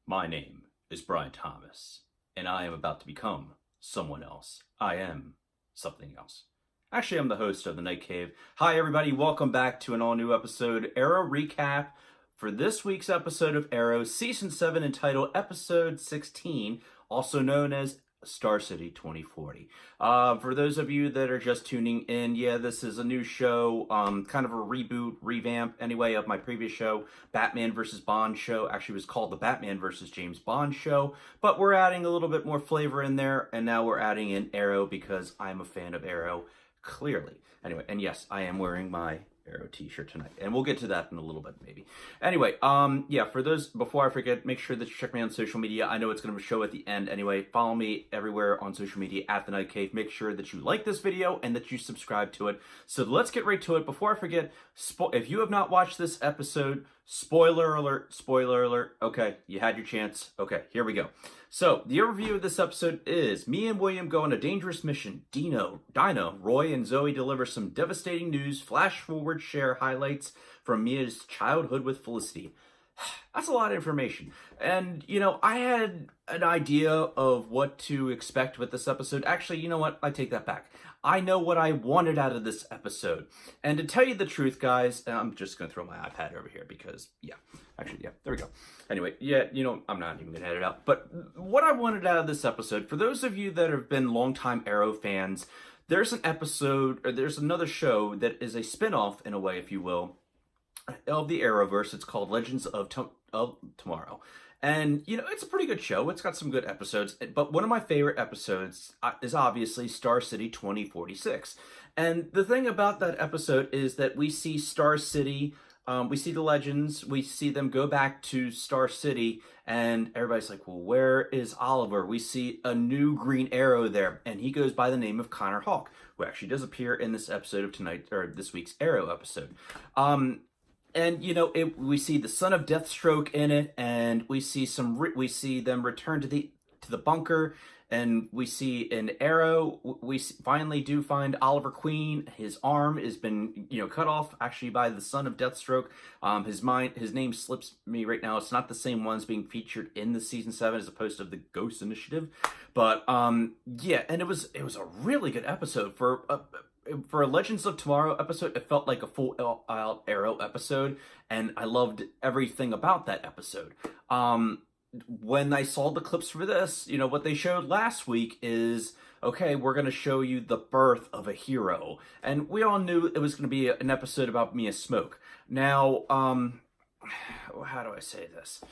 My name is Brian Thomas, and I am about to become someone else. I am something else. Actually, I'm the host of The Night Cave. Hi, everybody. Welcome back to an all-new episode, Arrow Recap, for this week's episode of Arrow, Season 7, entitled Episode 16, also known as Star City 2040. For those of you that are just tuning in, yeah, this is a new show, kind of a reboot, revamp, anyway, of my previous show, Batman vs. Bond show. Actually, it was called the Batman vs. James Bond show, but we're adding a little bit more flavor in there, and now we're adding in Arrow because I'm a fan of Arrow, clearly. Anyway, and yes, I am wearing my Arrow t-shirt tonight, and we'll get to that in a little bit, maybe. Anyway, yeah, for those, before I forget, make sure that you check me on social media. I know it's going to show at the end anyway. Follow me everywhere on social media at The Night Cave. Make sure that you like this video and that you subscribe to it. So let's get right to it. Before I forget, if you have not watched this episode, spoiler alert. Okay, you had your chance. Okay, here we go. So, the overview of this episode is Mia and William go on a dangerous mission. Dino, Roy, and Zoe deliver some devastating news. Flash forward share highlights from Mia's childhood with Felicity. That's a lot of information. And, you know, I had an idea of what to expect with this episode. Actually, you know what? I take that back. I know what I wanted out of this episode. And to tell you the truth, guys, I'm just going to throw my iPad over here because, yeah. Actually, yeah, there we go. Anyway, yeah, you know, I'm not even going to edit it out. But what I wanted out of this episode, for those of you that have been longtime Arrow fans, there's an episode, or there's another show that is a spin-off, in a way, if you will, of the Arrowverse. It's called Legends of Tomorrow. And, you know, it's a pretty good show. It's got some good episodes. But one of my favorite episodes is obviously Star City 2046. And the thing about that episode is that we see Star City, we see the Legends, we see them go back to Star City, and everybody's like, well, where is Oliver? We see a new Green Arrow there, and he goes by the name of Connor Hawke, who actually does appear in this episode of tonight, or this week's Arrow episode. And, you know, we see the son of Deathstroke in it, and we see we see them return to the bunker, and we see an Arrow. We finally do find Oliver Queen. His arm has been, you know, cut off actually by the son of Deathstroke. His name slips me right now. It's not the same ones being featured in the season 7 as opposed to the Ghost Initiative, but yeah, and it was a really good episode for a Legends of Tomorrow episode. It felt like a full out Arrow episode, and I loved everything about that episode. When I saw the clips for this, you know, what they showed last week is, okay, we're going to show you the birth of a hero. And we all knew it was going to be an episode about Mia Smoke. Now, how do I say this?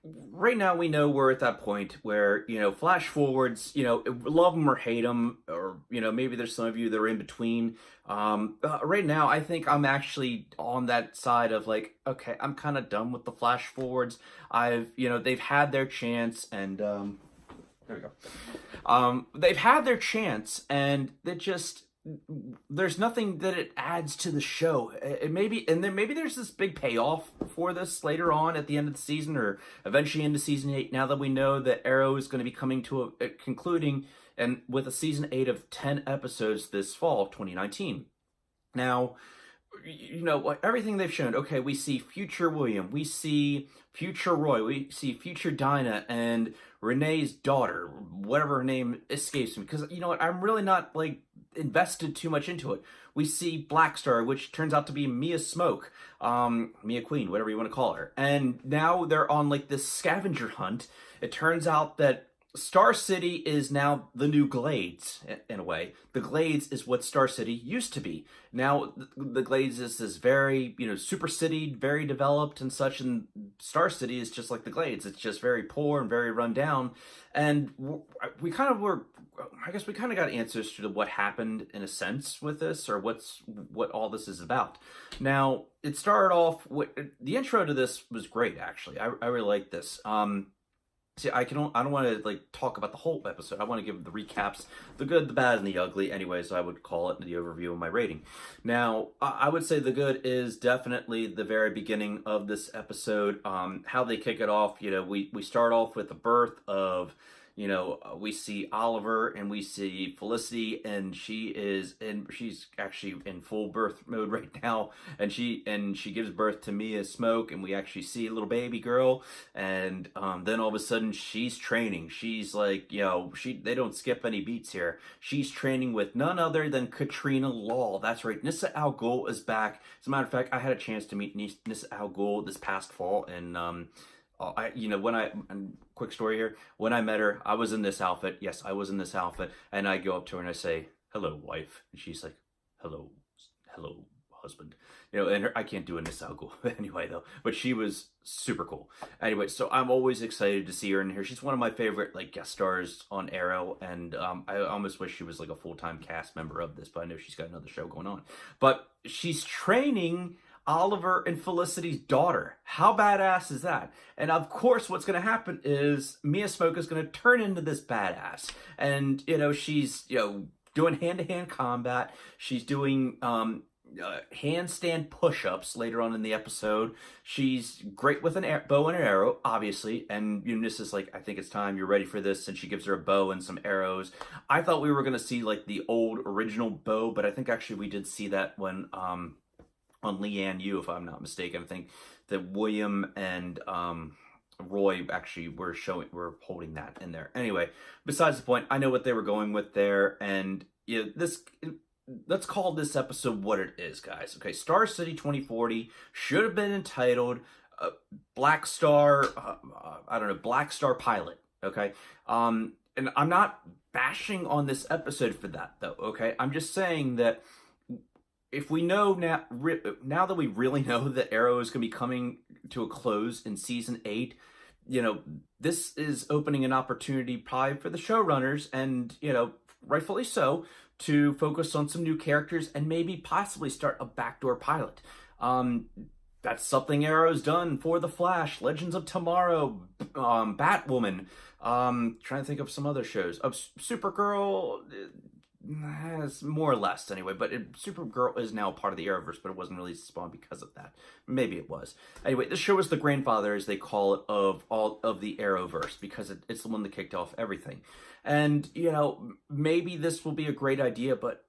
Right now, we know we're at that point where, you know, flash forwards, you know, love them or hate them, or, you know, maybe there's some of you that are in between. Right now, I think I'm actually on that side of like, okay, I'm kind of done with the flash forwards. You know, they've had their chance, and, there we go. They've had their chance, and there's nothing that it adds to the show. Maybe there's this big payoff for this later on at the end of the season, or eventually into season 8, now that we know that Arrow is going to be coming to a concluding, and with a season 8 of 10 episodes this fall, 2019. Now, you know, everything they've shown, okay, we see future William, we see future Roy, we see future Dinah, and Renee's daughter, whatever her name escapes me, because, you know what, I'm really not, like, invested too much into it. We see Black Star, which turns out to be Mia Smoke, Mia Queen, whatever you want to call her. And now they're on, like, this scavenger hunt. It turns out that Star City is now the new Glades, in a way. The Glades is what Star City used to be. Now, the Glades is this very, you know, super city, very developed and such, and Star City is just like the Glades. It's just very poor and very run down. And we kind of got answers to what happened, in a sense, with this, or what all this is about. Now, it started off with, the intro to this was great, actually. I really like this. See, I don't want to, like, talk about the whole episode. I want to give the recaps, the good, the bad, and the ugly. Anyways, I would call it the overview of my rating. Now, I would say the good is definitely the very beginning of this episode. How they kick it off, you know, we start off with the birth of, we see Oliver and we see Felicity, and she's actually in full birth mode right now, and she gives birth to Mia Smoke, and we actually see a little baby girl, and then all of a sudden she's training. She's like, they don't skip any beats here. She's training with none other than Katrina Law. That's right, Nyssa Al Ghul is back. As a matter of fact, I had a chance to meet Nyssa Al Ghul this past fall, and quick story here, when I met her, I was in this outfit. Yes, I was in this outfit, and I go up to her and I say, "Hello, wife," and she's like, "Hello, husband." And I can't do a Nyssa Al Ghul anyway though, but she was super cool. Anyway, so I'm always excited to see her in here. She's one of my favorite guest stars on Arrow, and I almost wish she was like a full-time cast member of this, but I know she's got another show going on. But she's training Oliver and Felicity's daughter. How badass is that? And of course, what's going to happen is Mia Smoke is going to turn into this badass. And, she's, doing hand-to-hand combat. She's doing handstand push-ups later on in the episode. She's great with a bow and an arrow, obviously. And Eunice is like, "I think it's time. You're ready for this." And she gives her a bow and some arrows. I thought we were going to see the old original bow, but I think actually we did see that when on Lian Yu, if I'm not mistaken. I think that William and Roy actually were holding that in there. Anyway, besides the point, I know what they were going with there, and let's call this episode what it is, guys. Okay, Star City 2040 should have been entitled Black Star. Black Star Pilot. Okay, and I'm not bashing on this episode for that though. Okay, I'm just saying that if we know now that we really know that Arrow is going to be coming to a close in season 8, this is opening an opportunity probably for the showrunners, and rightfully so, to focus on some new characters and maybe possibly start a backdoor pilot. That's something Arrow's done for The Flash, Legends of Tomorrow, Batwoman. Trying to think of some other shows. Supergirl. Has more or less anyway, but Supergirl is now part of the Arrowverse, but it wasn't really spawned because of that. Maybe it was. Anyway, this show is the grandfather, as they call it, of all of the Arrowverse, because it's the one that kicked off everything. And maybe this will be a great idea, but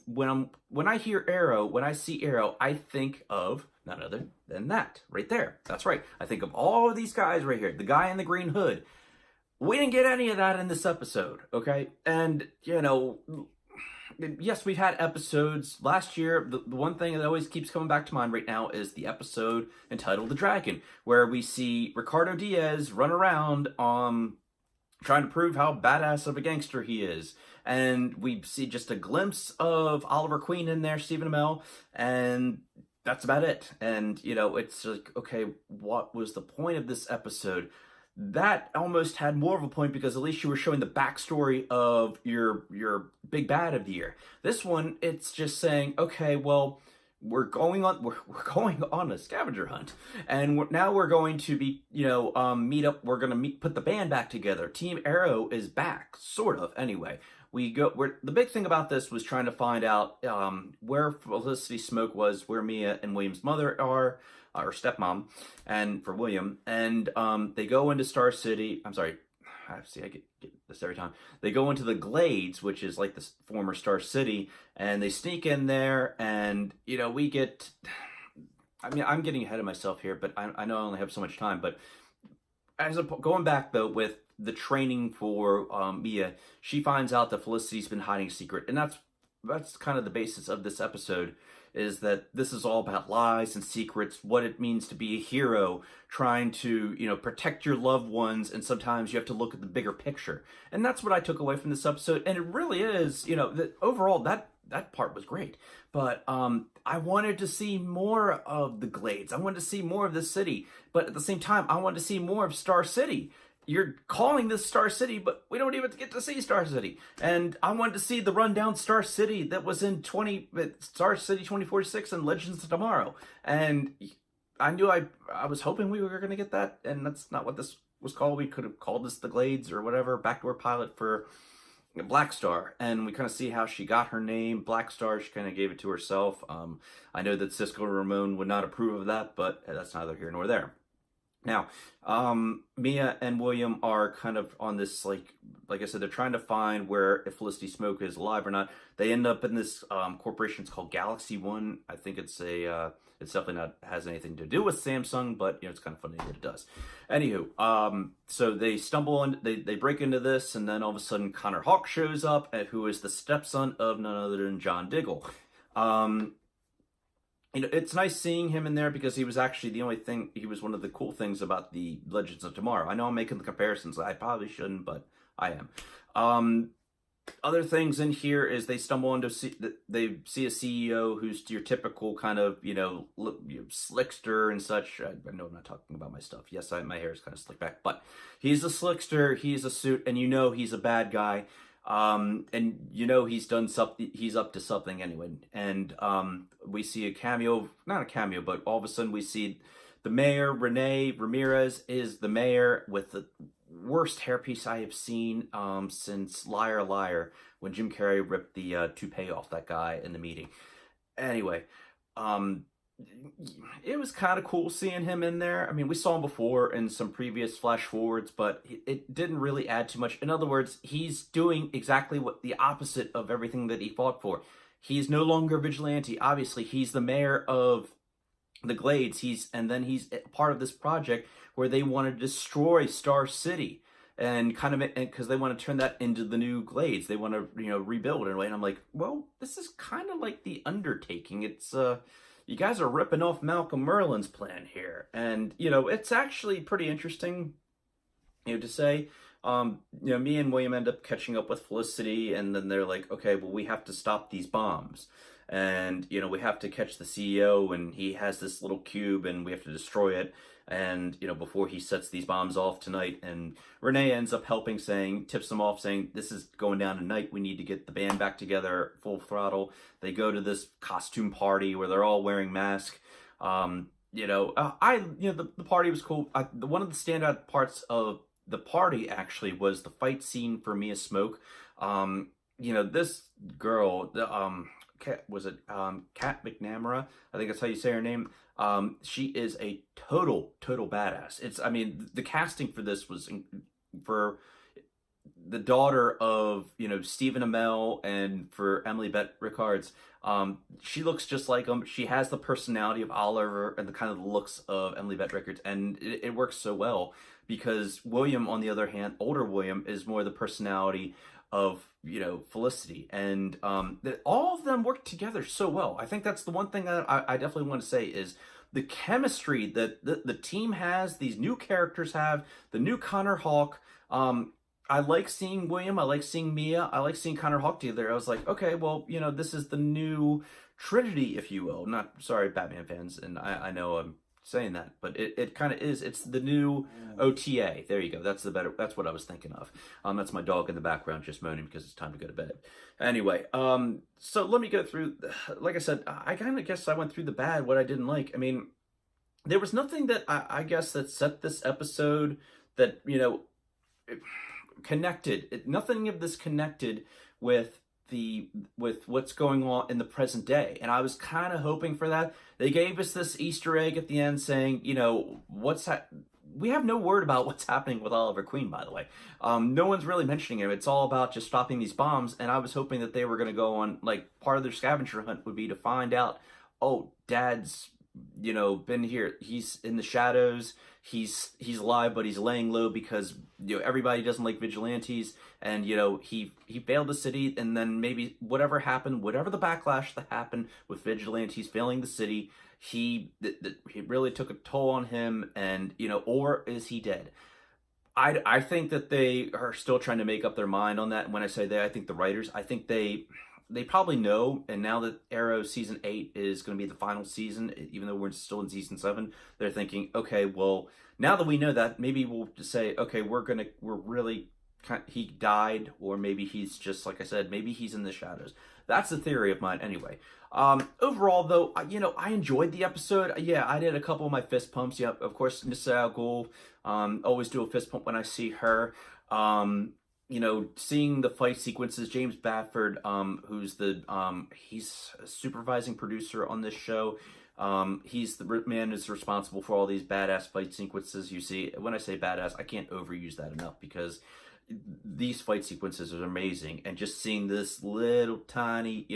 when I hear Arrow, when I see Arrow, I think of none other than that right there. That's right. I think of all of these guys right here. The guy in the green hood. We didn't get any of that in this episode, okay? And yes, we've had episodes last year. The one thing that always keeps coming back to mind right now is the episode entitled The Dragon, where we see Ricardo Diaz run around trying to prove how badass of a gangster he is. And we see just a glimpse of Oliver Queen in there, Stephen Amell, and that's about it. And, it's like, okay, what was the point of this episode? That almost had more of a point, because at least you were showing the backstory of your big bad of the year. This one, it's just saying, okay, well, we're going on a scavenger hunt, and now we're going to be meet up. We're gonna put the band back together. Team Arrow is back, sort of. Anyway, the big thing about this was trying to find out where Felicity Smoke was, where Mia and William's mother are. Or stepmom, and for William, and they go into Star City. I'm sorry, I get this every time. They go into the Glades, which is like the former Star City, and they sneak in there, and we get. I'm getting ahead of myself here, but I know I only have so much time. But going back though with the training for Mia, she finds out that Felicity's been hiding a secret, and that's kind of the basis of this episode. Is that this is all about lies and secrets, what it means to be a hero, trying to, protect your loved ones, and sometimes you have to look at the bigger picture. And that's what I took away from this episode, and it really is, overall, that part was great. But I wanted to see more of the Glades. I wanted to see more of the city, but at the same time, I wanted to see more of Star City. You're calling this Star City, but we don't even get to see Star City. And I wanted to see the rundown Star City that was in Star City 2046 and Legends of Tomorrow. And I knew I was hoping we were going to get that, and that's not what this was called. We could have called this the Glades or whatever, backdoor pilot for Black Star. And we kind of see how she got her name, Black Star. She kind of gave it to herself. I know that Cisco Ramon would not approve of that, but that's neither here nor there. Now, Mia and William are kind of on this, like I said, they're trying to find where, if Felicity Smoke is alive or not. They end up in this corporation. It's called Galaxy One. I think it's it's definitely not has anything to do with Samsung, but it's kind of funny that it does. Anywho, so they stumble on, they break into this, and then all of a sudden Connor Hawk shows up, who is the stepson of none other than John Diggle. It's nice seeing him in there because he was actually he was one of the cool things about the Legends of Tomorrow. I know I'm making the comparisons. I probably shouldn't, but I am. Other things in here is they stumble into, they see a CEO who's your typical kind of, slickster and such. I know I'm not talking about my stuff. Yes, my hair is kind of slicked back, but he's a slickster, he's a suit, and he's a bad guy. And he's done something, he's up to something anyway. And we see a cameo, not a cameo, but all of a sudden we see the mayor, Renee Ramirez, is the mayor with the worst hairpiece I have seen since Liar Liar, when Jim Carrey ripped the toupee off that guy in the meeting. Anyway, it was kind of cool seeing him in there. I mean, we saw him before in some previous flash forwards, but it didn't really add too much. In other words, he's doing exactly what the opposite of everything that he fought for. He's no longer a vigilante. Obviously, he's the mayor of the Glades. And then he's part of this project where they want to destroy Star City, and because they want to turn that into the new Glades. They want to rebuild in a way. And I'm like, well, this is kind of like the Undertaking. It's you guys are ripping off Malcolm Merlin's plan here. And, it's actually pretty interesting, to say. Me and William end up catching up with Felicity, and then they're like, okay, well, we have to stop these bombs. And, we have to catch the CEO, and he has this little cube, and we have to destroy it. And, before he sets these bombs off tonight. And Renee ends up helping, tips them off, saying, this is going down tonight. We need to get the band back together, full throttle. They go to this costume party where they're all wearing masks. The party was cool. One of the standout parts of the party actually was the fight scene for Mia Smoke. This girl, was it Kat McNamara? I think that's how you say her name. She is a total badass. The casting for this was for the daughter of, Stephen Amell, and for Emily Bett Rickards. She looks just like him. She has the personality of Oliver and the kind of looks of Emily Bett Rickards, and it works so well because William, on the other hand, older William, is more the personality of Felicity, and all of them work together so well. I think that's the one thing that I definitely want to say is the chemistry that the team has, these new characters have, the new Connor Hawk. I like seeing William, I like seeing Mia, I like seeing Connor Hawk together. I was like, okay, well, this is the new Trinity, if you will. Not, sorry, Batman fans, and I know I'm saying that, but it kind of is. It's the new OTA. There you go. That's what I was thinking of. That's my dog in the background just moaning because it's time to go to bed. Anyway, so let me go through. Like I said, I kind of guess I went through the bad, what I didn't like. I mean, there was nothing that I guess that set this episode that connected. Nothing of this connected with what's going on in the present day, and I was kind of hoping for that. They gave us this Easter egg at the end saying, we have no word about what's happening with Oliver Queen, by the way. No one's really mentioning him. It's all about just stopping these bombs, and I was hoping that they were going to go on, part of their scavenger hunt would be to find out, oh, Dad's been here, he's in the shadows, he's alive, but he's laying low because everybody doesn't like vigilantes, and he failed the city, and then maybe whatever happened, whatever the backlash that happened with vigilantes failing the city, he really took a toll on him, and or is he dead? I think that they are still trying to make up their mind on that. And when I say they, I think the writers, I think they probably know, and now that Arrow season 8 is going to be the final season, even though we're still in season 7, they're thinking, okay, well, now that we know that, maybe we'll just say, okay, he died, or maybe he's just, like I said, maybe he's in the shadows. That's the theory of mine anyway. Overall, though, I enjoyed the episode. Yeah, I did a couple of my fist pumps. Yeah, of course, Nissa Al Ghul, always do a fist pump when I see her. Seeing the fight sequences, James Bafford, who's he's a supervising producer on this show. He's the man who's responsible for all these badass fight sequences you see. When I say badass, I can't overuse that enough because these fight sequences are amazing. And just seeing this little tiny,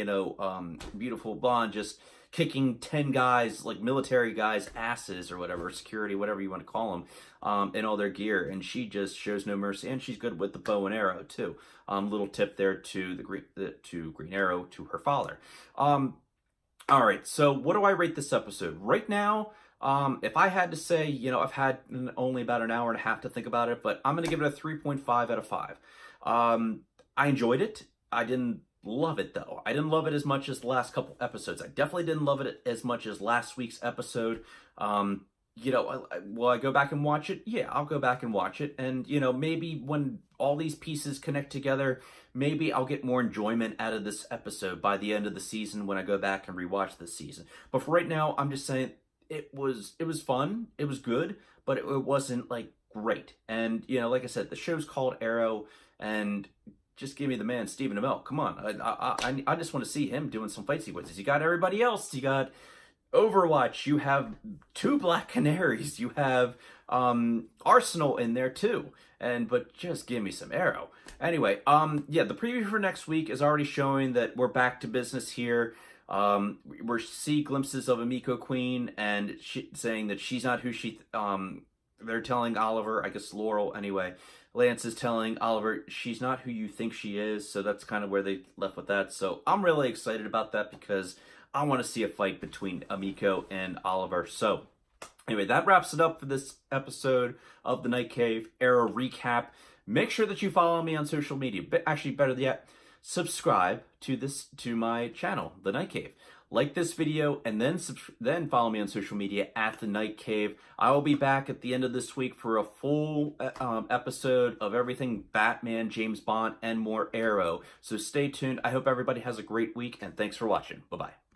beautiful blonde just kicking 10 guys, like military guys, asses or whatever, security, whatever you want to call them, in all their gear. And she just shows no mercy. And she's good with the bow and arrow, too. Little tip there to Green Arrow, to her father. All right, so what do I rate this episode? Right now, if I had to say, I've had only about an hour and a half to think about it, but I'm going to give it a 3.5 out of 5. I enjoyed it. I didn't love it, though. I didn't love it as much as the last couple episodes. I definitely didn't love it as much as last week's episode. Will I go back and watch it? Yeah, I'll go back and watch it. And, maybe when all these pieces connect together, maybe I'll get more enjoyment out of this episode by the end of the season when I go back and rewatch this season. But for right now, I'm just saying it was fun. It was good, but it wasn't, like, great. And, like I said, the show's called Arrow, and just give me the man, Stephen Amell. Come on. I just want to see him doing some fight sequences. You got everybody else. You got Overwatch. You have 2 Black Canaries. You have Arsenal in there too. But just give me some Arrow. Anyway, the preview for next week is already showing that we're back to business here. We see glimpses of Emiko Queen and saying that she's not who she. They're telling Oliver, I guess Laurel anyway. Lance is telling Oliver she's not who you think she is, so that's kind of where they left with that. So I'm really excited about that because I want to see a fight between Emiko and Oliver. So anyway, that wraps it up for this episode of the Night Cave Arrow recap. Make sure that you follow me on social media. Actually, better yet, subscribe to my channel, The Night Cave. Like this video and then follow me on social media at The Night Cave. I will be back at the end of this week for a full episode of everything Batman, James Bond, and more Arrow. So stay tuned. I hope everybody has a great week, and thanks for watching. Bye-bye.